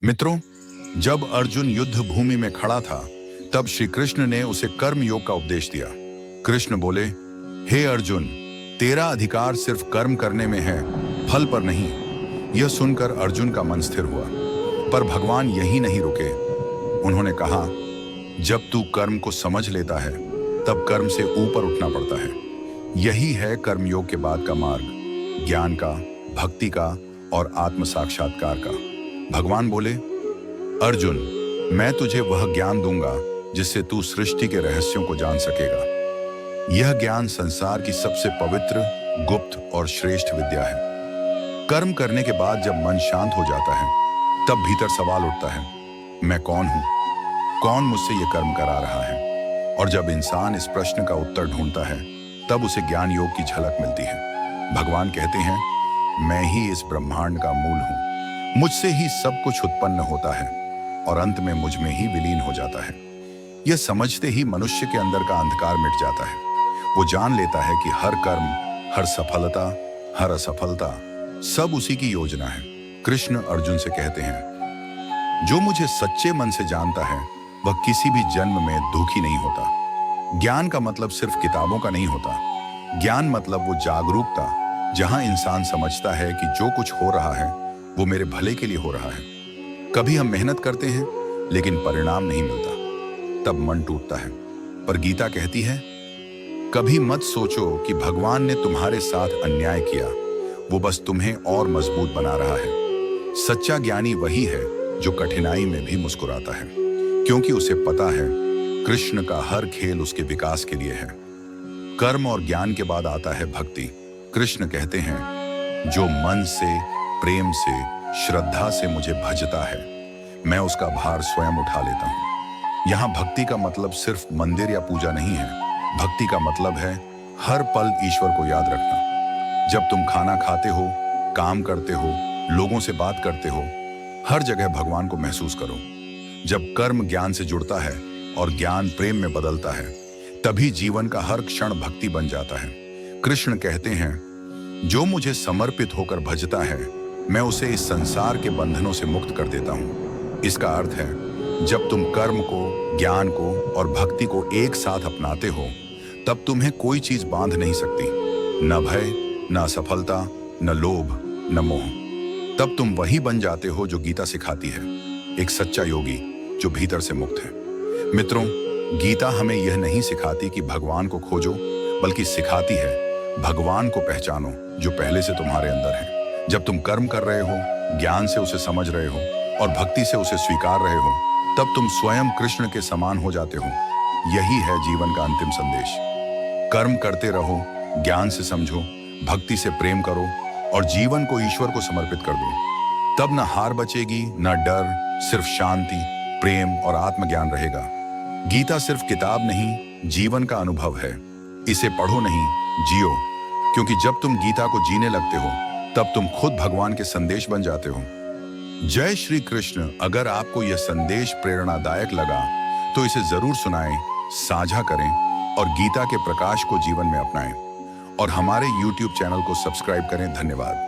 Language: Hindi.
मित्रों, जब अर्जुन युद्ध भूमि में खड़ा था, तब श्री कृष्ण ने उसे कर्म योग का उपदेश दिया। कृष्ण बोले, हे अर्जुन, तेरा अधिकार सिर्फ कर्म करने में है, फल पर नहीं। यह सुनकर अर्जुन का मन स्थिर हुआ, पर भगवान यही नहीं रुके। उन्होंने कहा, जब तू कर्म को समझ लेता है, तब कर्म से ऊपर उठना पड़ता है। यही है कर्मयोग के बाद का मार्ग, ज्ञान का, भक्ति का और आत्म साक्षात्कार का। भगवान बोले, अर्जुन, मैं तुझे वह ज्ञान दूंगा जिससे तू सृष्टि के रहस्यों को जान सकेगा। यह ज्ञान संसार की सबसे पवित्र, गुप्त और श्रेष्ठ विद्या है। कर्म करने के बाद जब मन शांत हो जाता है, तब भीतर सवाल उठता है, मैं कौन हूं? कौन मुझसे यह कर्म करा रहा है? और जब इंसान इस प्रश्न का उत्तर ढूंढता है, तब उसे ज्ञान योग की झलक मिलती है। भगवान कहते हैं, मैं ही इस ब्रह्मांड का मूल हूं। मुझसे ही सब कुछ उत्पन्न होता है और अंत में मुझ में ही विलीन हो जाता है। यह समझते ही मनुष्य के अंदर का अंधकार मिट जाता है। वो जान लेता है कि हर कर्म, हर सफलता, हर असफलता सब उसी की योजना है। कृष्ण अर्जुन से कहते हैं, जो मुझे सच्चे मन से जानता है, वह किसी भी जन्म में दुखी नहीं होता। ज्ञान का मतलब सिर्फ किताबों का नहीं होता। ज्ञान मतलब वो जागरूकता, जहां इंसान समझता है कि जो कुछ हो रहा है वो मेरे भले के लिए हो रहा है। कभी हम मेहनत करते हैं लेकिन परिणाम नहीं मिलता, तब मन टूटता है। पर गीता कहती है, कभी मत सोचो कि भगवान ने तुम्हारे साथ अन्याय किया, वो बस तुम्हें और मजबूत बना रहा है। सच्चा ज्ञानी वही है जो कठिनाई में भी मुस्कुराता है, क्योंकि उसे पता है कृष्ण का हर खेल उसके विकास के लिए है। कर्म और ज्ञान के बाद आता है भक्ति। कृष्ण कहते हैं, जो मन से, प्रेम से, श्रद्धा से मुझे भजता है, मैं उसका भार स्वयं उठा लेता हूं। यहां भक्ति का मतलब सिर्फ मंदिर या पूजा नहीं है। भक्ति का मतलब है हर पल ईश्वर को याद रखना। जब तुम खाना खाते हो, काम करते हो, लोगों से बात करते हो, हर जगह भगवान को महसूस करो। जब कर्म ज्ञान से जुड़ता है और ज्ञान प्रेम में बदलता है, तभी जीवन का हर क्षण भक्ति बन जाता है। कृष्ण कहते हैं, जो मुझे समर्पित होकर भजता है, मैं उसे इस संसार के बंधनों से मुक्त कर देता हूं। इसका अर्थ है, जब तुम कर्म को, ज्ञान को और भक्ति को एक साथ अपनाते हो, तब तुम्हें कोई चीज बांध नहीं सकती। न भय, न असफलता, न लोभ, न मोह। तब तुम वही बन जाते हो जो गीता सिखाती है, एक सच्चा योगी जो भीतर से मुक्त है। मित्रों, गीता हमें यह नहीं सिखाती कि भगवान को खोजो, बल्कि सिखाती है भगवान को पहचानो जो पहले से तुम्हारे अंदर है। जब तुम कर्म कर रहे हो, ज्ञान से उसे समझ रहे हो और भक्ति से उसे स्वीकार रहे हो, तब तुम स्वयं कृष्ण के समान हो जाते हो। यही है जीवन का अंतिम संदेश। कर्म करते रहो, ज्ञान से समझो, भक्ति से प्रेम करो और जीवन को ईश्वर को समर्पित कर दो। तब न हार बचेगी, न डर, सिर्फ शांति, प्रेम और आत्मज्ञान रहेगा। गीता सिर्फ किताब नहीं, जीवन का अनुभव है। इसे पढ़ो नहीं, जियो, क्योंकि जब तुम गीता को जीने लगते हो, तब तुम खुद भगवान के संदेश बन जाते हो। जय श्री कृष्ण। अगर आपको यह संदेश प्रेरणादायक लगा, तो इसे जरूर सुनाएं, साझा करें और गीता के प्रकाश को जीवन में अपनाएं। और हमारे YouTube चैनल को सब्सक्राइब करें। धन्यवाद।